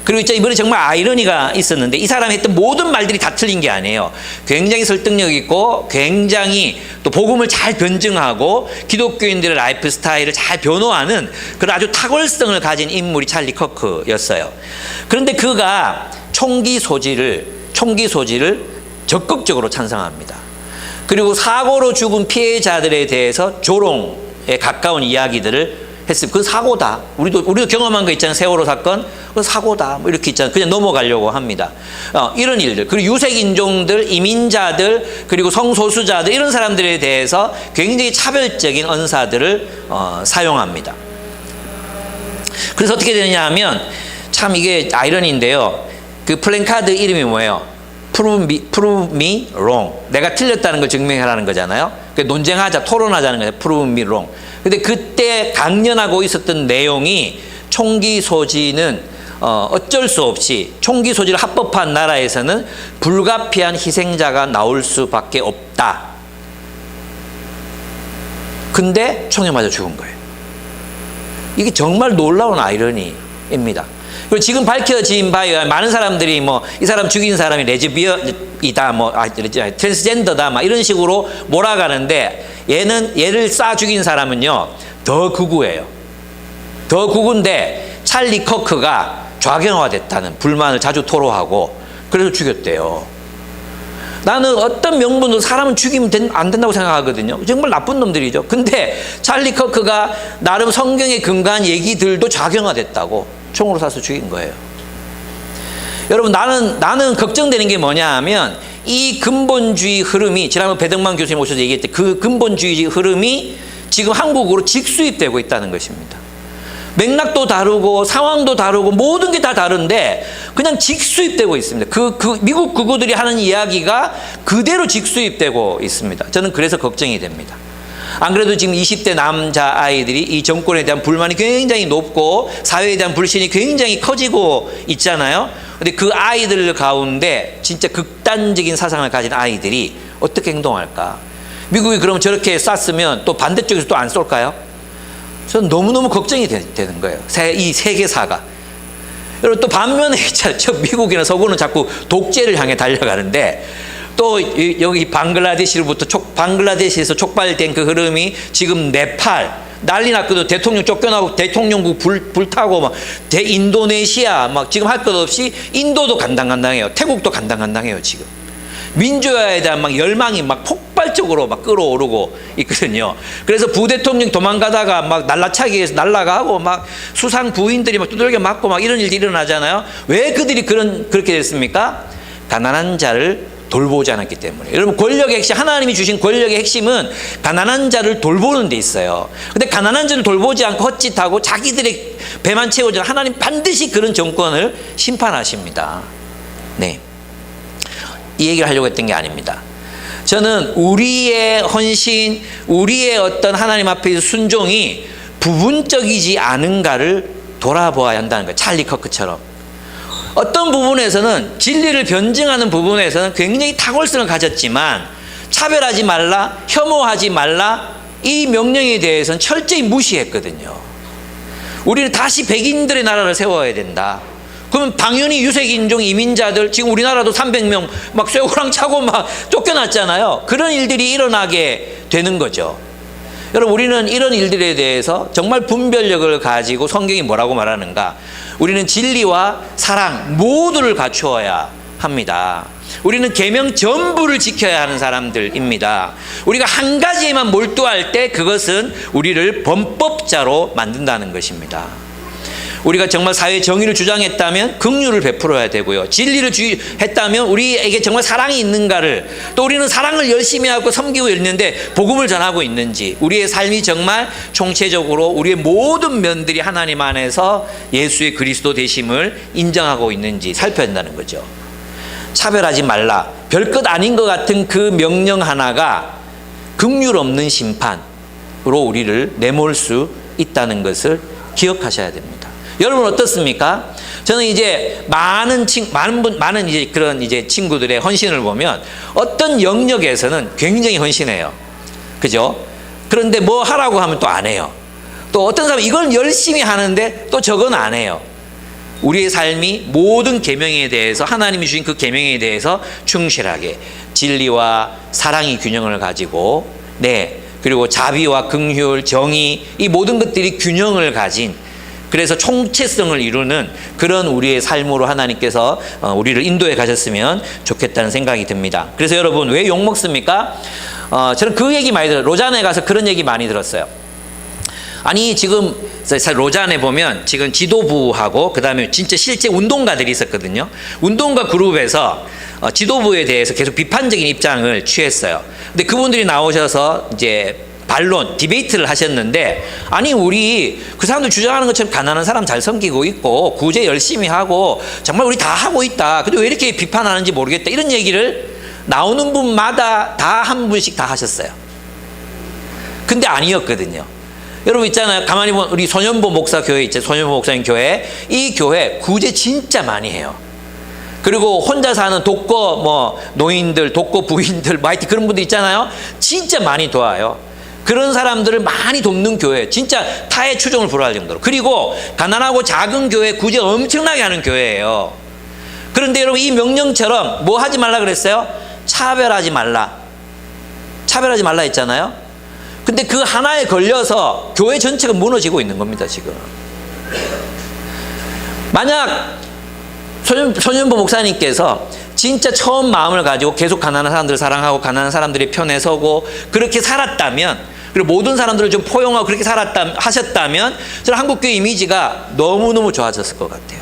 그리고 이번에 정말 아이러니가 있었는데 이 사람이 했던 모든 말들이 다 틀린 게 아니에요. 굉장히 설득력 있고 굉장히 또 복음을 잘 변증하고 기독교인들의 라이프 스타일을 잘 변호하는 그런 아주 탁월성을 가진 인물이 찰리 커크였어요. 그런데 그가 총기 소지를 적극적으로 찬성합니다. 그리고 사고로 죽은 피해자들에 대해서 조롱에 가까운 이야기들을 했어요. 그 사고다. 우리도 경험한 거 있잖아요. 세월호 사건. 그 사고다. 뭐 이렇게 있잖아요. 그냥 넘어가려고 합니다. 이런 일들. 그리고 유색인종들, 이민자들, 그리고 성소수자들 이런 사람들에 대해서 굉장히 차별적인 언사들을 사용합니다. 그래서 어떻게 되느냐 하면 참 이게 아이러니인데요. 그 플랜카드 이름이 뭐예요? Prove me wrong. 내가 틀렸다는 걸 증명하라는 거잖아요. 논쟁하자, 토론하자는 거예요. Prove me wrong. 근데 그때 강연하고 있었던 내용이 총기 소지는 어쩔 수 없이 총기 소지를 합법화한 나라에서는 불가피한 희생자가 나올 수밖에 없다. 근데 총에 맞아 죽은 거예요. 이게 정말 놀라운 아이러니입니다. 그리고 지금 밝혀진 바에 많은 사람들이 뭐 이 사람 죽인 사람이 레즈비언이다, 뭐 트랜스젠더다, 막 이런 식으로 몰아가는데 얘를 쏴 죽인 사람은요 더 극우예요. 더 극우인데 찰리 커크가 좌경화됐다는 불만을 자주 토로하고 그래서 죽였대요. 나는 어떤 명분으로 사람은 죽이면 안 된다고 생각하거든요. 정말 나쁜 놈들이죠. 근데 찰리 커크가 나름 성경에 근거한 얘기들도 좌경화됐다고 총으로 쏴서 죽인 거예요. 여러분 나는 걱정되는 게 뭐냐 하면 이 근본주의 흐름이 지난번 배덕만 교수님 오셔서 얘기했던 그 근본주의 흐름이 지금 한국으로 직수입되고 있다는 것입니다. 맥락도 다르고 상황도 다르고 모든 게 다 다른데 그냥 직수입되고 있습니다. 미국 극우들이 하는 이야기가 그대로 직수입되고 있습니다. 저는 그래서 걱정이 됩니다. 안 그래도 지금 20대 남자아이들이 이 정권에 대한 불만이 굉장히 높고 사회에 대한 불신이 굉장히 커지고 있잖아요. 근데 그 아이들 가운데 진짜 극단적인 사상을 가진 아이들이 어떻게 행동할까? 미국이 그럼 저렇게 쐈으면 또 반대쪽에서 또 안 쏠까요? 저는 너무너무 걱정이 되는 거예요. 이 세계사가. 여러분 또 반면에 있잖아요. 저 미국이나 서구는 자꾸 독재를 향해 달려가는데 또 여기 방글라데시에서 촉발된 그 흐름이 지금 네팔 난리 났거든. 대통령 쫓겨나고 대통령국 불타고 막 인도네시아 막 지금 할 것 없이 인도도 간당간당해요. 태국도 간당간당해요 지금. 민주화에 대한 막 열망이 막 폭발적으로 막 끌어오르고 있거든요. 그래서 부대통령 도망가다가 막 날라차기에서 날라가고 막 수상 부인들이 막 두들겨 맞고 막 이런 일이 일어나잖아요. 왜 그들이 그렇게 됐습니까? 가난한 자를 돌보지 않았기 때문에. 여러분 권력의 핵심, 하나님이 주신 권력의 핵심은 가난한 자를 돌보는 데 있어요. 근데 가난한 자를 돌보지 않고 헛짓하고 자기들의 배만 채워주는 하나님 반드시 그런 정권을 심판하십니다. 네. 이 얘기를 하려고 했던 게 아닙니다. 저는 우리의 헌신, 우리의 어떤 하나님 앞에 순종이 부분적이지 않은가를 돌아보아야 한다는 거예요. 찰리 커크처럼. 어떤 부분에서는 진리를 변증하는 부분에서는 굉장히 탁월성을 가졌지만 차별하지 말라, 혐오하지 말라 이 명령에 대해서는 철저히 무시했거든요. 우리는 다시 백인들의 나라를 세워야 된다. 그러면 당연히 유색인종 이민자들, 지금 우리나라도 300명 막 쇠고랑 차고 막 쫓겨났잖아요. 그런 일들이 일어나게 되는 거죠. 여러분, 우리는 이런 일들에 대해서 정말 분별력을 가지고 성경이 뭐라고 말하는가? 우리는 진리와 사랑 모두를 갖추어야 합니다. 우리는 계명 전부를 지켜야 하는 사람들입니다. 우리가 한 가지에만 몰두할 때 그것은 우리를 범법자로 만든다는 것입니다. 우리가 정말 사회 정의를 주장했다면 긍휼을 베풀어야 되고요. 진리를 주의했다면 우리에게 정말 사랑이 있는가를, 또 우리는 사랑을 열심히 하고 섬기고 있는데 복음을 전하고 있는지, 우리의 삶이 정말 총체적으로 우리의 모든 면들이 하나님 안에서 예수의 그리스도 되심을 인정하고 있는지 살펴야 한다는 거죠. 차별하지 말라, 별것 아닌 것 같은 그 명령 하나가 긍휼 없는 심판으로 우리를 내몰 수 있다는 것을 기억하셔야 됩니다. 여러분 어떻습니까? 저는 이제 많은 이제 그런 이제 친구들의 헌신을 보면 어떤 영역에서는 굉장히 헌신해요. 그죠? 그런데 뭐 하라고 하면 또 안 해요. 또 어떤 사람은 이걸 열심히 하는데 또 저건 안 해요. 우리의 삶이 모든 계명에 대해서, 하나님이 주신 그 계명에 대해서 충실하게 진리와 사랑의 균형을 가지고, 그리고 자비와 긍휼, 정의, 이 모든 것들이 균형을 가진, 그래서 총체성을 이루는 그런 우리의 삶으로 하나님께서 우리를 인도해 가셨으면 좋겠다는 생각이 듭니다. 그래서 여러분, 왜 욕먹습니까? 저는 그 얘기 많이 들어요. 로잔에 가서 그런 얘기 많이 들었어요. 아니, 지금 로잔에 보면 지금 지도부하고 그 다음에 진짜 실제 운동가들이 있었거든요. 운동가 그룹에서 지도부에 대해서 계속 비판적인 입장을 취했어요. 근데 그분들이 나오셔서 이제 반론, 디베이트를 하셨는데, 아니, 우리 그 사람들 주장하는 것처럼 가난한 사람 잘 섬기고 있고 구제 열심히 하고 정말 우리 다 하고 있다. 근데 왜 이렇게 비판하는지 모르겠다. 이런 얘기를 나오는 분마다 다 한 분씩 다 하셨어요. 근데 아니었거든요. 여러분 있잖아요. 가만히 보면 우리 소년보 목사 교회 있죠. 소년보 목사님 교회. 이 교회 구제 진짜 많이 해요. 그리고 혼자 사는 독거 노인들, 독거 부인들, 하여튼 그런 분들 있잖아요. 진짜 많이 도와요. 그런 사람들을 많이 돕는 교회, 진짜 타의 추종을 불허할 정도로. 그리고 가난하고 작은 교회 구제 엄청나게 하는 교회예요. 그런데 여러분, 이 명령처럼 뭐 하지 말라 그랬어요? 차별하지 말라. 차별하지 말라 했잖아요. 근데 그 하나에 걸려서 교회 전체가 무너지고 있는 겁니다, 지금. 만약 소년보 목사님께서 진짜 처음 마음을 가지고 계속 가난한 사람들을 사랑하고 가난한 사람들의 편에 서고 그렇게 살았다면, 그리고 모든 사람들을 좀 포용하고 그렇게 하셨다면 저는 한국교회 이미지가 너무너무 좋아졌을 것 같아요.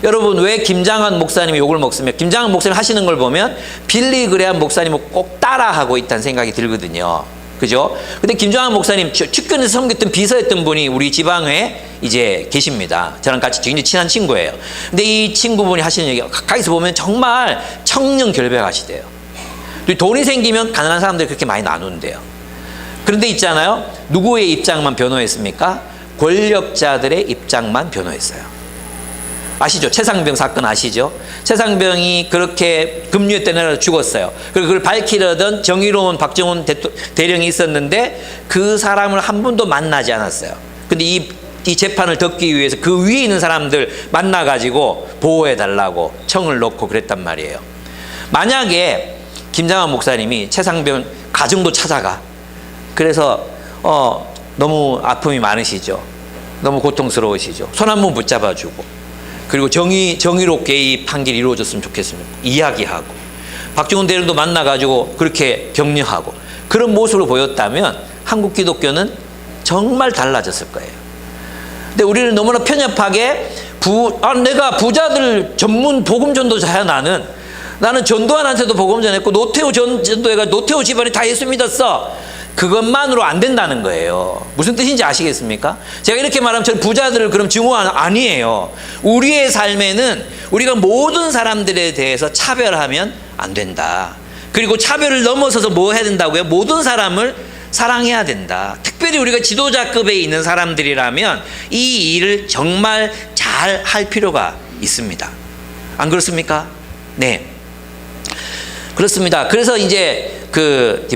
여러분, 왜 김장한 목사님이 욕을 먹습니까? 김장한 목사님 하시는 걸 보면 빌리 그레함 목사님을 꼭 따라하고 있다는 생각이 들거든요. 그죠? 근데 김장한 목사님, 측근에서 섬겼던 비서였던 분이 우리 지방에 이제 계십니다. 저랑 같이 굉장히 친한 친구예요. 근데 이 친구분이 하시는 얘기가 가까이서 보면 정말 청렴결백하시대요. 돈이 생기면 가난한 사람들이 그렇게 많이 나눈대요. 그런데 있잖아요. 누구의 입장만 변호했습니까? 권력자들의 입장만 변호했어요. 아시죠? 최상병 사건 아시죠? 최상병이 그렇게 급류에 때려 죽었어요. 그리고 그걸 밝히려던 정의로운 박정훈 대령이 있었는데 그 사람을 한 번도 만나지 않았어요. 근데 이 재판을 덮기 위해서 그 위에 있는 사람들 만나가지고 보호해달라고 청을 놓고 그랬단 말이에요. 만약에 김장한 목사님이 최상병 가정도 찾아가. 그래서 너무 아픔이 많으시죠. 너무 고통스러우시죠. 손 한 번 붙잡아주고, 그리고 정의롭게 이 판결이 이루어졌으면 좋겠습니다. 이야기하고, 박정훈 대령도 만나가지고 그렇게 격려하고, 그런 모습을 보였다면 한국 기독교는 정말 달라졌을 거예요. 근데 우리는 너무나 편협하게 내가 부자들 전문 복음 전도자야. 나는 전도환한테도 복음 전했고 노태우 전도회가 노태우 집안이 다 예수 믿었어. 그것만으로 안 된다는 거예요. 무슨 뜻인지 아시겠습니까? 제가 이렇게 말하면 저는 부자들을 그럼 증오하는, 아니에요. 우리의 삶에는 우리가 모든 사람들에 대해서 차별하면 안 된다. 그리고 차별을 넘어서서 뭐 해야 된다고요? 모든 사람을 사랑해야 된다. 특별히 우리가 지도자급에 있는 사람들이라면 이 일을 정말 잘 할 필요가 있습니다. 안 그렇습니까? 네. 그렇습니다. 그래서 이제 그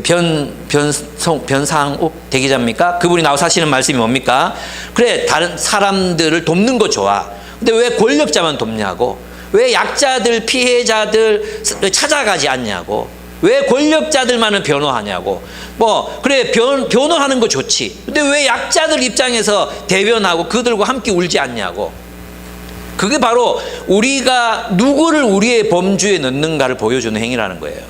변상욱 대기자입니까? 그분이 나와서 하시는 말씀이 뭡니까? 그래, 다른 사람들을 돕는 거 좋아. 근데 왜 권력자만 돕냐고. 왜 약자들, 피해자들 찾아가지 않냐고. 왜 권력자들만을 변호하냐고. 뭐 그래 변호하는 거 좋지. 근데 왜 약자들 입장에서 대변하고 그들과 함께 울지 않냐고. 그게 바로 우리가 누구를 우리의 범주에 넣는가를 보여주는 행위라는 거예요.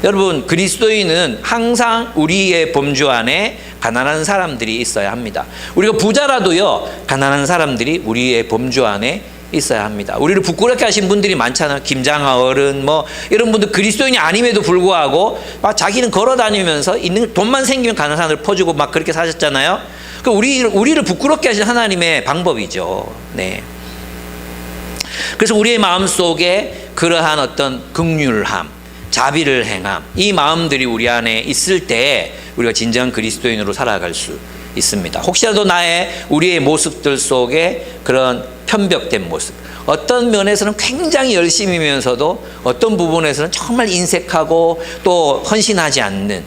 여러분, 그리스도인은 항상 우리의 범주 안에 가난한 사람들이 있어야 합니다. 우리가 부자라도요, 가난한 사람들이 우리의 범주 안에 있어야 합니다. 우리를 부끄럽게 하신 분들이 많잖아요. 김장하 어른 뭐 이런 분들 그리스도인이 아님에도 불구하고 막 자기는 걸어 다니면서 있는 돈만 생기면 가난한 사람들 퍼주고 막 그렇게 사셨잖아요. 그 우리를 부끄럽게 하신 하나님의 방법이죠. 네. 그래서 우리의 마음 속에 그러한 어떤 긍휼함, 자비를 행함, 이 마음들이 우리 안에 있을 때 우리가 진정한 그리스도인으로 살아갈 수 있습니다. 혹시라도 우리의 모습들 속에 그런 편벽된 모습, 어떤 면에서는 굉장히 열심이면서도 어떤 부분에서는 정말 인색하고 또 헌신하지 않는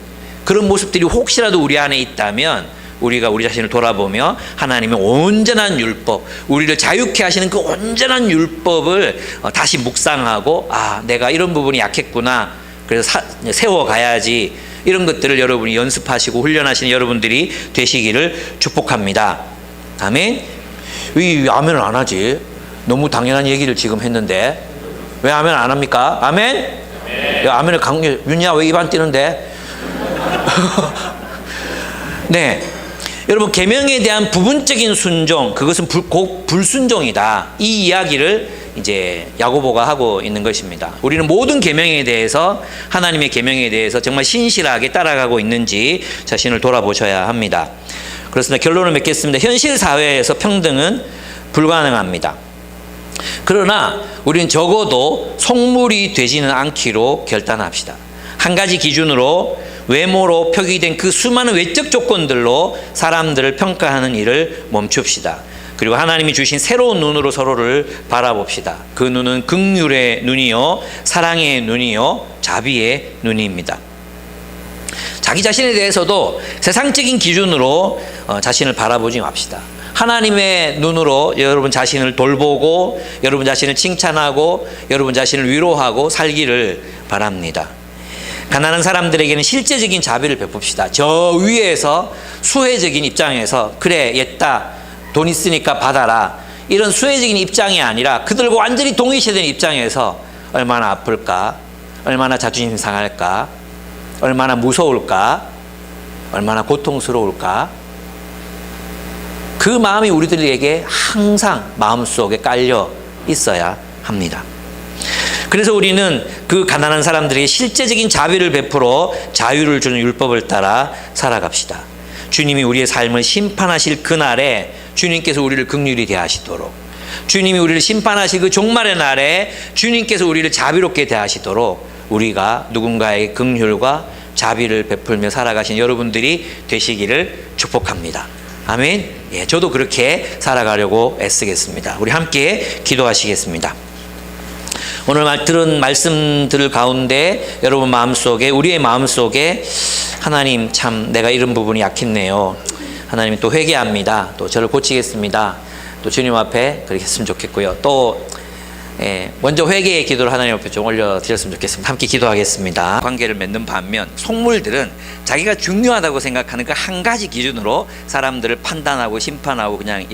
그런 모습들이 혹시라도 우리 안에 있다면 우리가 우리 자신을 돌아보며 하나님의 온전한 율법, 우리를 자유케 하시는 그 온전한 율법을 다시 묵상하고, 아, 내가 이런 부분이 약했구나, 그래서 세워가야지, 이런 것들을 여러분이 연습하시고 훈련하시는 여러분들이 되시기를 축복합니다. 아멘. 왜 아멘을 안 하지? 너무 당연한 얘기를 지금 했는데 왜 아멘 안 합니까? 아멘? 네. 아멘을 강요. 윤야 왜 입 안 뛰는데? 네. 여러분, 계명에 대한 부분적인 순종, 그것은 곧 불순종이다. 이 이야기를 이제 야고보가 하고 있는 것입니다. 우리는 모든 계명에 대해서, 하나님의 계명에 대해서 정말 신실하게 따라가고 있는지 자신을 돌아보셔야 합니다. 그렇습니다. 결론을 맺겠습니다. 현실 사회에서 평등은 불가능합니다. 그러나 우리는 적어도 속물이 되지는 않기로 결단합시다. 한 가지 기준으로, 외모로 표기된 그 수많은 외적 조건들로 사람들을 평가하는 일을 멈춥시다. 그리고 하나님이 주신 새로운 눈으로 서로를 바라봅시다. 그 눈은 긍휼의 눈이요, 사랑의 눈이요, 자비의 눈입니다. 자기 자신에 대해서도 세상적인 기준으로 자신을 바라보지 맙시다. 하나님의 눈으로 여러분 자신을 돌보고, 여러분 자신을 칭찬하고, 여러분 자신을 위로하고 살기를 바랍니다. 가난한 사람들에게는 실제적인 자비를 베풉시다. 저 위에서 수혜적인 입장에서, 그래 옛다, 돈 있으니까 받아라, 이런 수혜적인 입장이 아니라 그들과 완전히 동일시되는 입장에서 얼마나 아플까, 얼마나 자존심 상할까, 얼마나 무서울까, 얼마나 고통스러울까, 그 마음이 우리들에게 항상 마음속에 깔려 있어야 합니다. 그래서 우리는 그 가난한 사람들에게 실제적인 자비를 베풀어 자유를 주는 율법을 따라 살아갑시다. 주님이 우리의 삶을 심판하실 그날에 주님께서 우리를 긍휼히 대하시도록, 주님이 우리를 심판하실 그 종말의 날에 주님께서 우리를 자비롭게 대하시도록 우리가 누군가의 긍휼과 자비를 베풀며 살아가신 여러분들이 되시기를 축복합니다. 아멘. 예, 저도 그렇게 살아가려고 애쓰겠습니다. 우리 함께 기도하시겠습니다. 오늘 들은 말씀들 가운데 여러분 마음속에, 우리의 마음속에 하나님, 참 내가 이런 부분이 약했네요. 하나님, 또 회개합니다. 또 저를 고치겠습니다. 또 주님 앞에 그렇게 했으면 좋겠고요. 또 먼저 회개의 기도를 하나님 앞에 좀 올려드렸으면 좋겠습니다. 함께 기도하겠습니다. 관계를 맺는 반면 속물들은 자기가 중요하다고 생각하는 그 한 가지 기준으로 사람들을 판단하고 심판하고 그냥